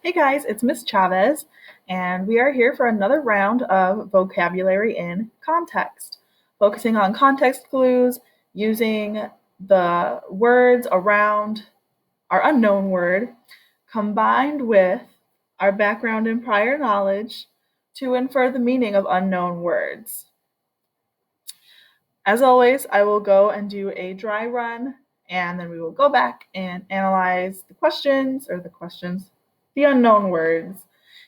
Hey guys, it's Miss Chavez, and we are here for another round of vocabulary in context, focusing on context clues using the words around our unknown word combined with our background and prior knowledge to infer the meaning of unknown words. As always, I will go and do a dry run, and then we will go back and analyze the unknown words,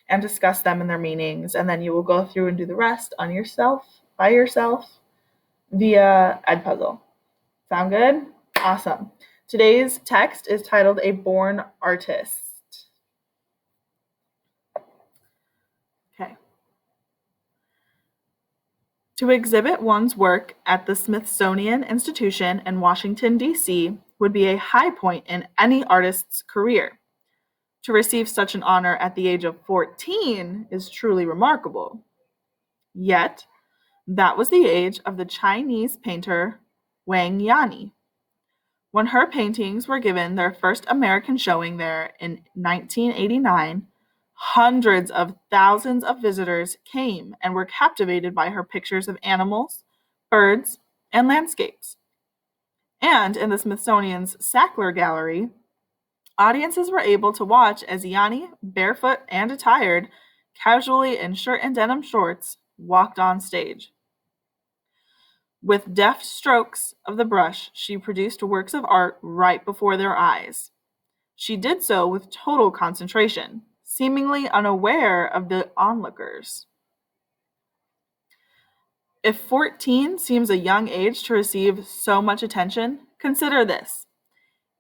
and discuss them and their meanings. And then you will go through and do the rest on yourself, by yourself, via Edpuzzle. Sound good? Awesome. Today's text is titled A Born Artist. Okay. To exhibit one's work at the Smithsonian Institution in Washington, D.C. would be a high point in any artist's career. To receive such an honor at the age of 14 is truly remarkable. Yet, that was the age of the Chinese painter Wang Yanni. When her paintings were given their first American showing there in 1989, hundreds of thousands of visitors came and were captivated by her pictures of animals, birds, and landscapes. And in the Smithsonian's Sackler Gallery, audiences were able to watch as Yanni, barefoot and attired, casually in shirt and denim shorts, walked on stage. With deft strokes of the brush, she produced works of art right before their eyes. She did so with total concentration, seemingly unaware of the onlookers. If 14 seems a young age to receive so much attention, consider this.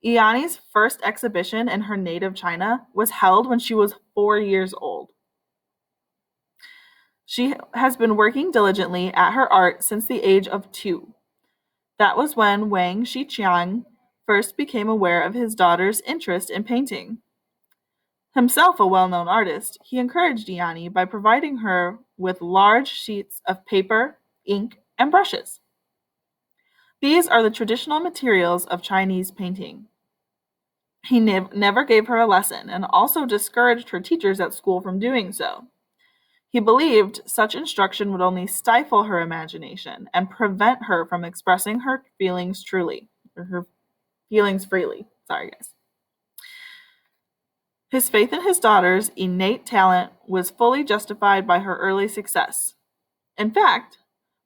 Yanni's first exhibition in her native China was held when she was 4 years old. She has been working diligently at her art since the age of 2. That was when Wang Shiqiang first became aware of his daughter's interest in painting. Himself a well-known artist, he encouraged Yanni by providing her with large sheets of paper, ink, and brushes. These are the traditional materials of Chinese painting. He never gave her a lesson and also discouraged her teachers at school from doing so. He believed such instruction would only stifle her imagination and prevent her from expressing her feelings freely. Sorry, guys. His faith in his daughter's innate talent was fully justified by her early success. In fact,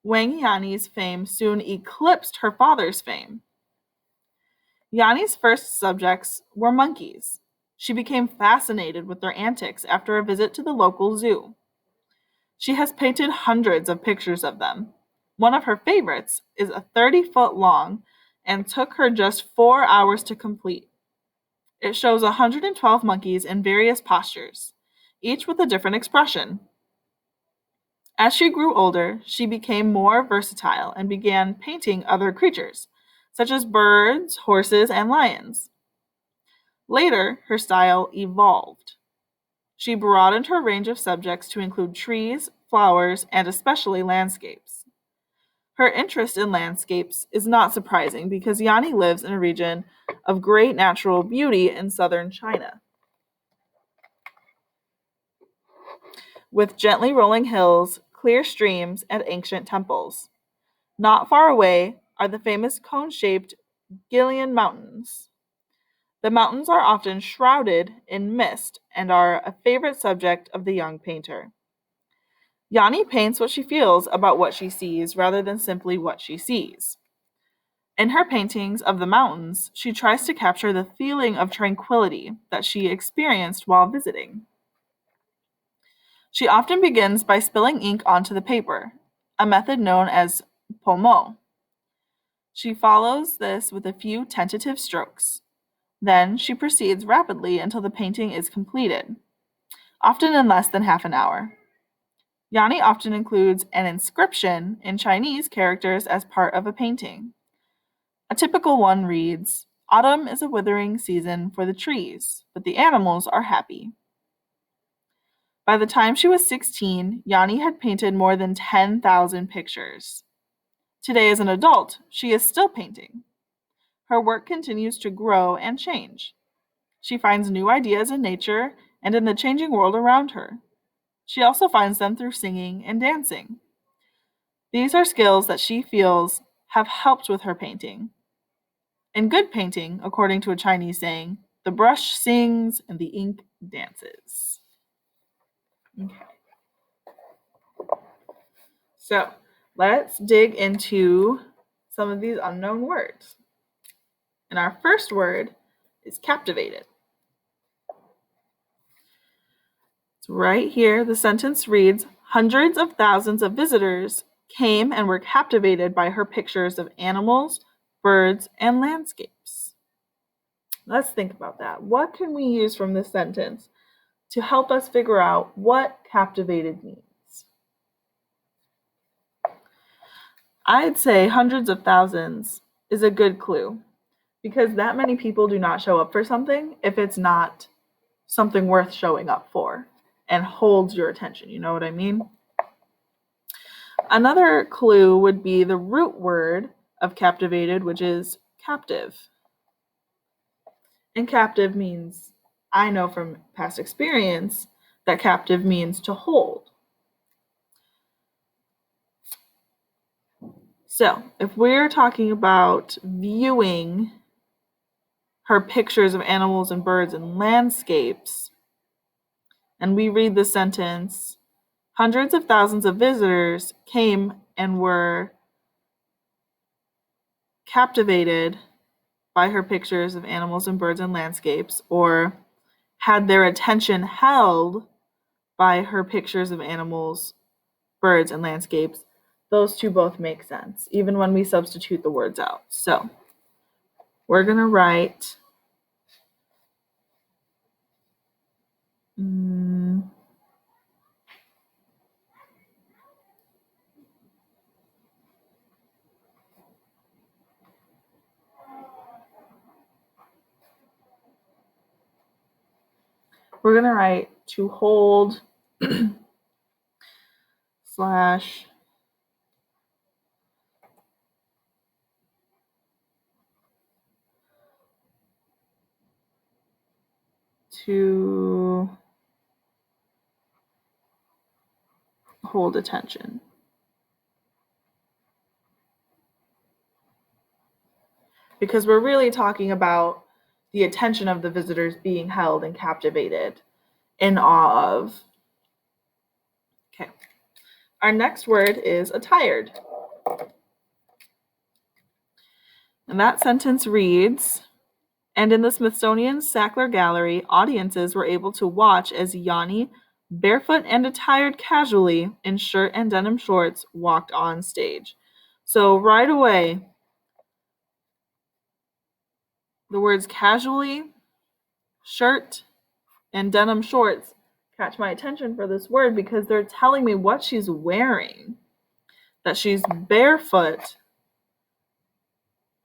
Wang Yanni's fame soon eclipsed her father's fame. Yanni's first subjects were monkeys. She became fascinated with their antics after a visit to the local zoo. She has painted hundreds of pictures of them. One of her favorites is a 30-foot long and took her just 4 hours to complete. It shows 112 monkeys in various postures, each with a different expression. As she grew older, she became more versatile and began painting other creatures, such as birds, horses, and lions. Later, her style evolved. She broadened her range of subjects to include trees, flowers, and especially landscapes. Her interest in landscapes is not surprising because Yanni lives in a region of great natural beauty in southern China, with gently rolling hills, clear streams, and ancient temples. Not far away are the famous cone-shaped Gillian Mountains. The mountains are often shrouded in mist and are a favorite subject of the young painter. Yanni paints what she feels about what she sees rather than simply what she sees. In her paintings of the mountains, she tries to capture the feeling of tranquility that she experienced while visiting. She often begins by spilling ink onto the paper, a method known as pommeau. She follows this with a few tentative strokes. Then she proceeds rapidly until the painting is completed, often in less than half an hour. Yanni often includes an inscription in Chinese characters as part of a painting. A typical one reads, "Autumn is a withering season for the trees, but the animals are happy." By the time she was 16, Yanni had painted more than 10,000 pictures. Today, as an adult, she is still painting. Her work continues to grow and change. She finds new ideas in nature and in the changing world around her. She also finds them through singing and dancing. These are skills that she feels have helped with her painting. In good painting, according to a Chinese saying, the brush sings and the ink dances. Okay. So let's dig into some of these unknown words. And our first word is captivated. It's right here. The sentence reads, hundreds of thousands of visitors came and were captivated by her pictures of animals, birds, and landscapes. Let's think about that. What can we use from this sentence to help us figure out what captivated means? I'd say hundreds of thousands is a good clue, because that many people do not show up for something if it's not something worth showing up for and holds your attention. You know what I mean? Another clue would be the root word of captivated, which is captive. And captive means, I know from past experience, that captive means to hold. So, if we're talking about viewing her pictures of animals and birds and landscapes, and we read the sentence, hundreds of thousands of visitors came and were captivated by her pictures of animals and birds and landscapes, or had their attention held by her pictures of animals, birds, and landscapes. Those two both make sense, even when we substitute the words out. So we're going to write to hold slash to hold attention. Because we're really talking about the attention of the visitors being held and captivated in awe of. Okay. Our next word is attired. And that sentence reads, and in the Smithsonian Sackler Gallery, audiences were able to watch as Yanni, barefoot and attired casually in shirt and denim shorts, walked on stage. So right away, the words casually, shirt, and denim shorts catch my attention for this word because they're telling me what she's wearing. That she's barefoot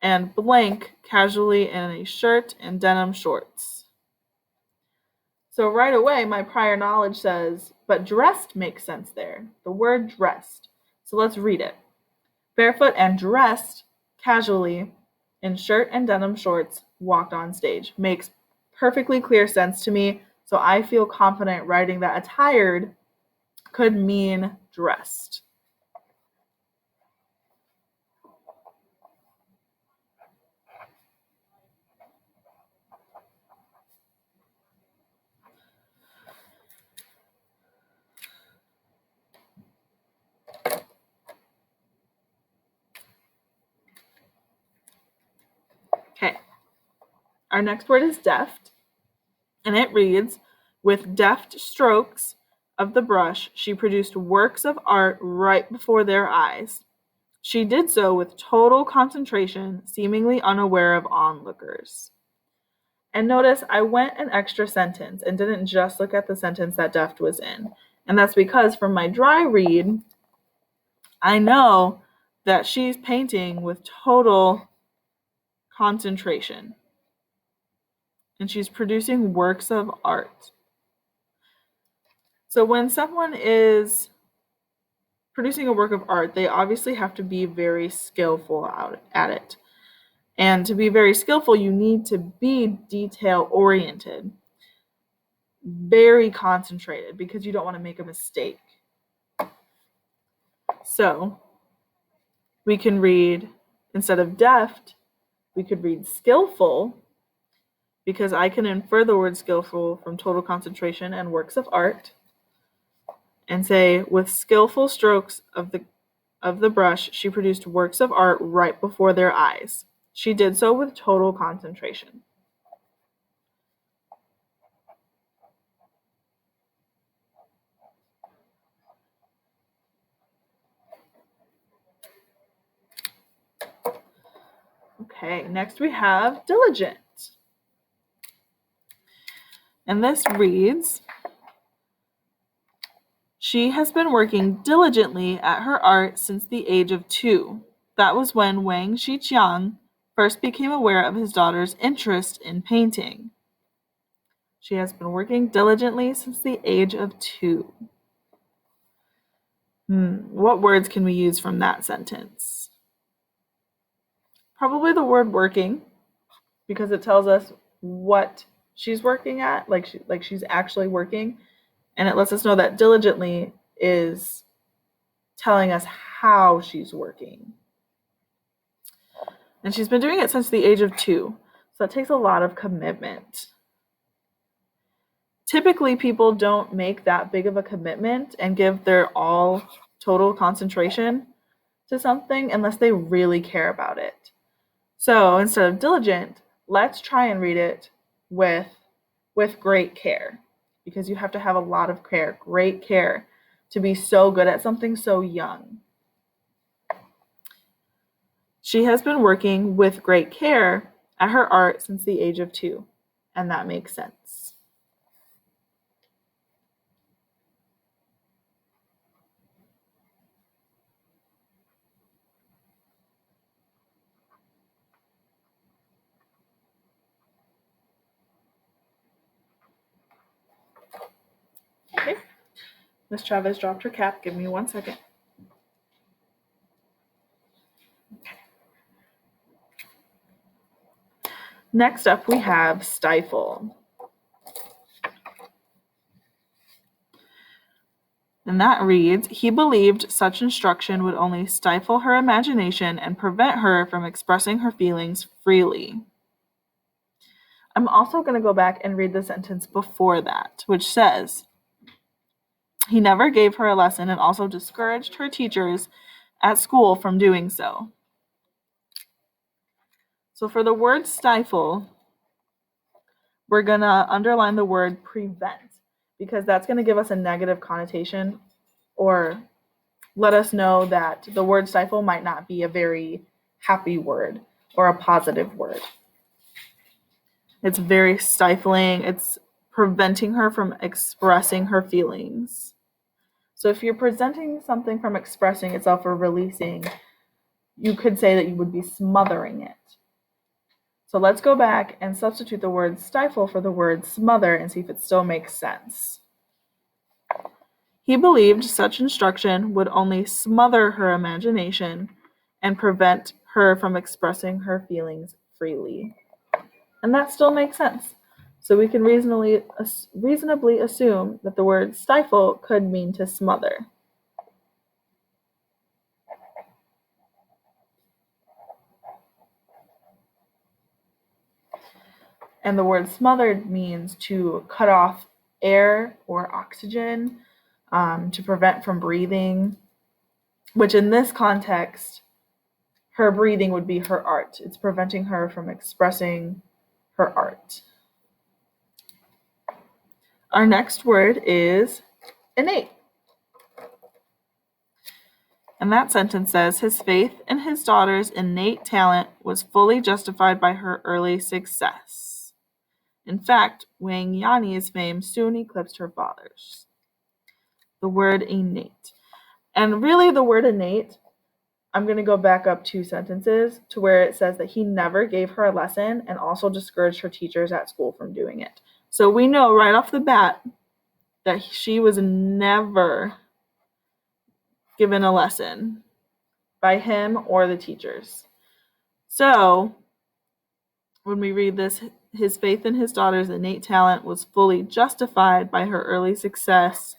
and blank casually in a shirt and denim shorts. So right away, my prior knowledge says, but dressed makes sense there. The word dressed. So let's read it. Barefoot and dressed casually in shirt and denim shorts walked on stage. Makes perfectly clear sense to me. So I feel confident writing that attired could mean dressed. Okay. Our next word is deft, and it reads, with deft strokes of the brush, she produced works of art right before their eyes. She did so with total concentration, seemingly unaware of onlookers. And notice I went an extra sentence and didn't just look at the sentence that deft was in. And that's because from my dry read, I know that she's painting with total concentration. And she's producing works of art. So when someone is producing a work of art, they obviously have to be very skillful at it. And to be very skillful, you need to be detail-oriented. very concentrated because you don't want to make a mistake. So we can read, instead of deft, we could read skillful, because I can infer the word skillful from total concentration and works of art, and say, with skillful strokes of the brush, she produced works of art right before their eyes. She did so with total concentration. Okay, next we have diligent. And this reads, she has been working diligently at her art since the age of 2. That was when Wang Shiqiang first became aware of his daughter's interest in painting. She has been working diligently since the age of 2. What words can we use from that sentence? Probably the word working, because it tells us what she's working at, like she's actually working, and it lets us know that diligently is telling us how she's working. And she's been doing it since the age of 2, so it takes a lot of commitment. Typically, people don't make that big of a commitment and give their all total concentration to something unless they really care about it. So instead of diligent, let's try and read it with great care, because you have to have a lot of care, great care, to be so good at something so young. She has been working with great care at her art since the age of 2, and that makes sense. Okay. Miss Chavez dropped her cap. Give me 1 second. Next up, we have stifle. And that reads, he believed such instruction would only stifle her imagination and prevent her from expressing her feelings freely. I'm also going to go back and read the sentence before that, which says, he never gave her a lesson and also discouraged her teachers at school from doing so. So for the word stifle, we're going to underline the word prevent, because that's going to give us a negative connotation, or let us know that the word stifle might not be a very happy word or a positive word. It's very stifling. It's preventing her from expressing her feelings. So if you're preventing something from expressing itself or releasing, you could say that you would be smothering it. So let's go back and substitute the word stifle for the word smother and see if it still makes sense. He believed such instruction would only smother her imagination and prevent her from expressing her feelings freely. And that still makes sense. So we can reasonably assume that the word stifle could mean to smother. And the word smothered means to cut off air or oxygen, to prevent from breathing, which in this context, her breathing would be her art. It's preventing her from expressing her art. Our next word is innate. And that sentence says, his faith in his daughter's innate talent was fully justified by her early success. In fact, Wang Yani's fame soon eclipsed her father's. The word innate. And really the word innate, I'm going to go back up 2 sentences to where it says that he never gave her a lesson and also discouraged her teachers at school from doing it. So we know right off the bat that she was never given a lesson by him or the teachers. So when we read this, his faith in his daughter's innate talent was fully justified by her early success.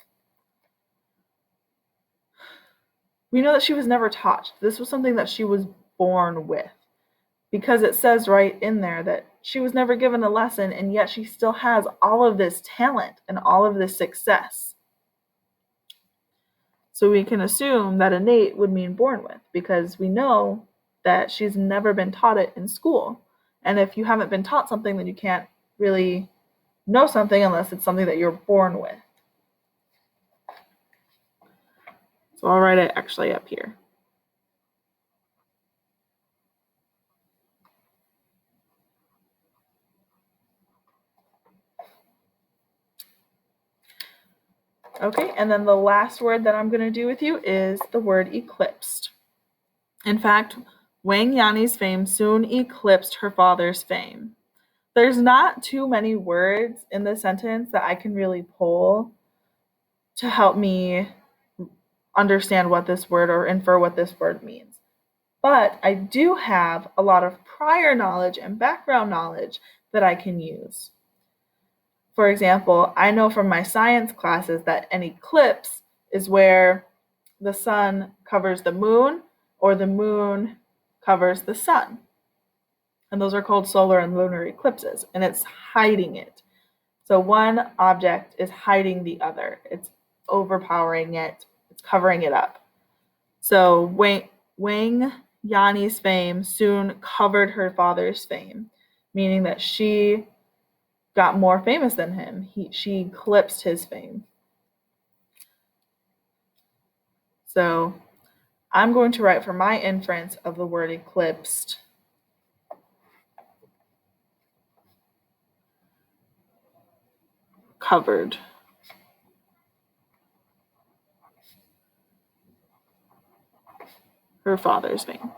We know that she was never taught. This was something that she was born with, because it says right in there that she was never given a lesson, and yet she still has all of this talent and all of this success. So we can assume that innate would mean born with, because we know that she's never been taught it in school. And if you haven't been taught something, then you can't really know something unless it's something that you're born with. So I'll write it actually up here. Okay, and then the last word that I'm going to do with you is the word eclipsed. In fact, Wang Yani's fame soon eclipsed her father's fame. There's not too many words in this sentence that I can really pull to help me understand what this word or infer what this word means. But I do have a lot of prior knowledge and background knowledge that I can use. For example, I know from my science classes that an eclipse is where the sun covers the moon or the moon covers the sun. And those are called solar and lunar eclipses, and it's hiding it. So one object is hiding the other. It's overpowering it. It's covering it up. So Wang Yani's fame soon covered her father's fame, meaning that she got more famous than him. She eclipsed his fame. So I'm going to write for my inference of the word eclipsed. Covered. Her father's fame.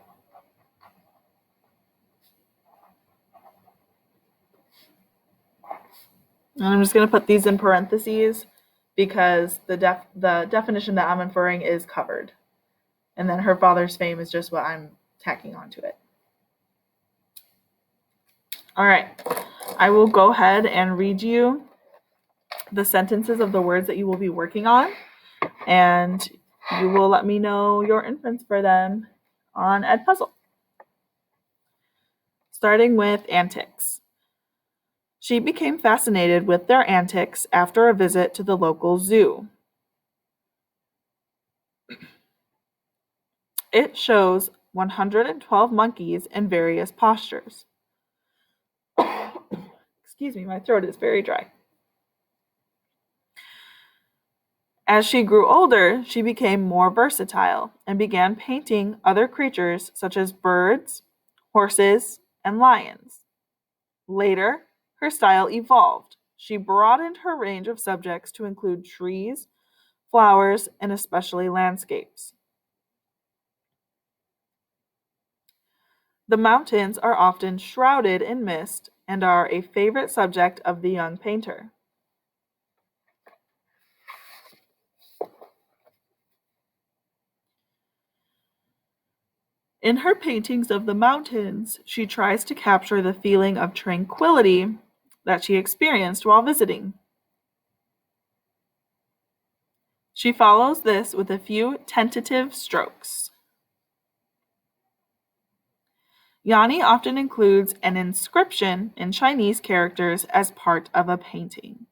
And I'm just going to put these in parentheses because the definition that I'm inferring is covered. And then her father's fame is just what I'm tacking onto it. All right. I will go ahead and read you the sentences of the words that you will be working on, and you will let me know your inference for them on Edpuzzle. Starting with antics. She became fascinated with their antics after a visit to the local zoo. It shows 112 monkeys in various postures. Excuse me, my throat is very dry. As she grew older, she became more versatile and began painting other creatures such as birds, horses, and lions. Later, her style evolved. She broadened her range of subjects to include trees, flowers, and especially landscapes. The mountains are often shrouded in mist and are a favorite subject of the young painter. In her paintings of the mountains, she tries to capture the feeling of tranquility that she experienced while visiting. She follows this with a few tentative strokes. Yani often includes an inscription in Chinese characters as part of a painting.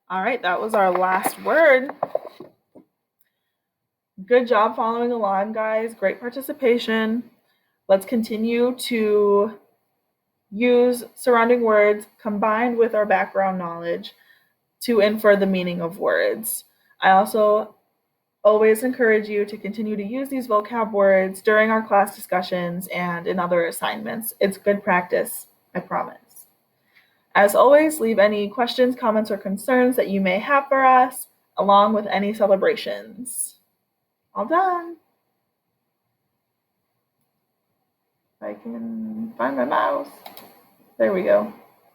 All right, that was our last word. Good job following along, guys. Great participation. Let's continue to use surrounding words combined with our background knowledge to infer the meaning of words. I also always encourage you to continue to use these vocab words during our class discussions and in other assignments. It's good practice, I promise. As always, leave any questions, comments, or concerns that you may have for us, along with any celebrations. All done. If I can find my mouse. There we go.